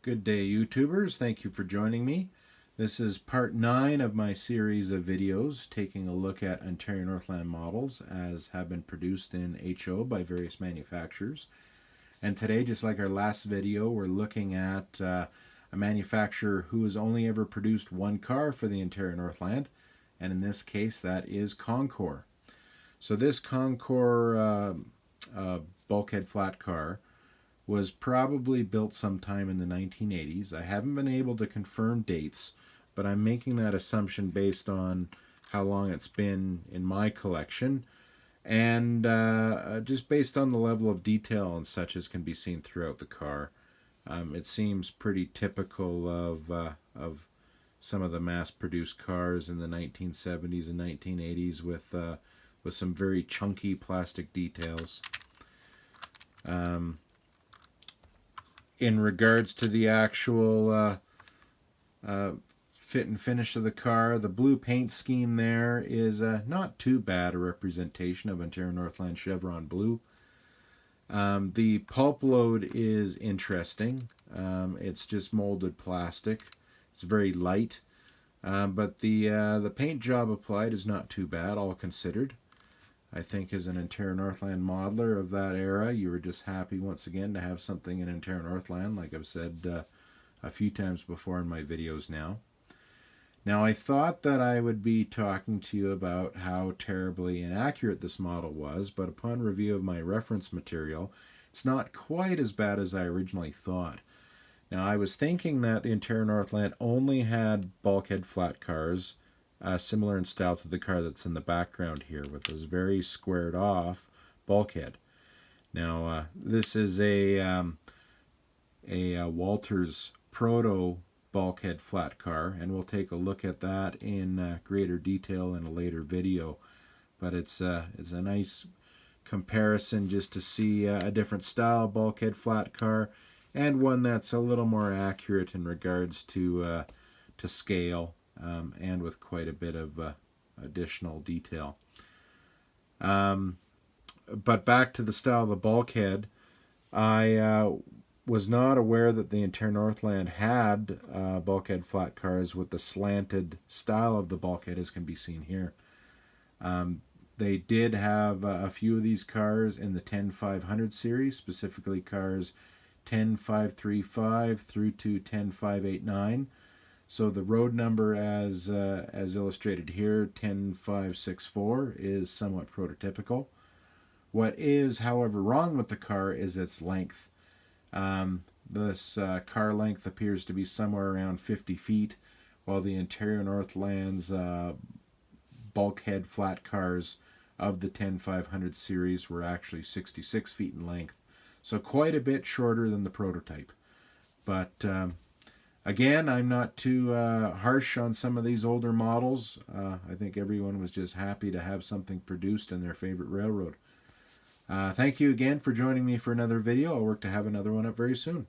Good day, YouTubers. Thank you for joining me. This is part 9 of my series of videos taking a look at Ontario Northland models as have been produced in HO by various manufacturers. And today, just like our last video, we're looking at a manufacturer who has only ever produced one car for the Ontario Northland, and in this case that is Con-Cor. So this Con-Cor bulkhead flat car was probably built sometime in the 1980s. I haven't been able to confirm dates, but I'm making that assumption based on how long it's been in my collection and just based on the level of detail and such as can be seen throughout the car. It seems pretty typical of some of the mass-produced cars in the 1970s and 1980s with some very chunky plastic details. In regards to the actual fit and finish of the car, the blue paint scheme there is not too bad a representation of Ontario Northland Chevron blue. The pulp load is interesting. It's just molded plastic. It's very light, but the paint job applied is not too bad, all considered. I think as an Ontario Northland modeler of that era, you were just happy once again to have something in Ontario Northland, like I've said a few times before in my videos now. Now, I thought that I would be talking to you about how terribly inaccurate this model was, but upon review of my reference material, it's not quite as bad as I originally thought. Now, I was thinking that the Ontario Northland only had bulkhead flat cars, similar in style to the car that's in the background here with this very squared off bulkhead. Now this is a Walters Proto bulkhead flat car, and we'll take a look at that in greater detail in a later video. But it's a nice comparison just to see a different style bulkhead flat car and one that's a little more accurate in regards to scale. And with quite a bit of additional detail. But back to the style of the bulkhead, I was not aware that the Ontario Northland had bulkhead flat cars with the slanted style of the bulkhead as can be seen here. They did have a few of these cars in the 10500 series, specifically cars 10535 through to 10589. So the road number as illustrated here, 10564, is somewhat prototypical. What is, however, wrong with the car is its length. This car length appears to be somewhere around 50 feet, while the Ontario Northland's bulkhead flat cars of the 10500 series were actually 66 feet in length. So quite a bit shorter than the prototype. But again, I'm not too harsh on some of these older models. I think everyone was just happy to have something produced in their favorite railroad. Thank you again for joining me for another video. I'll work to have another one up very soon.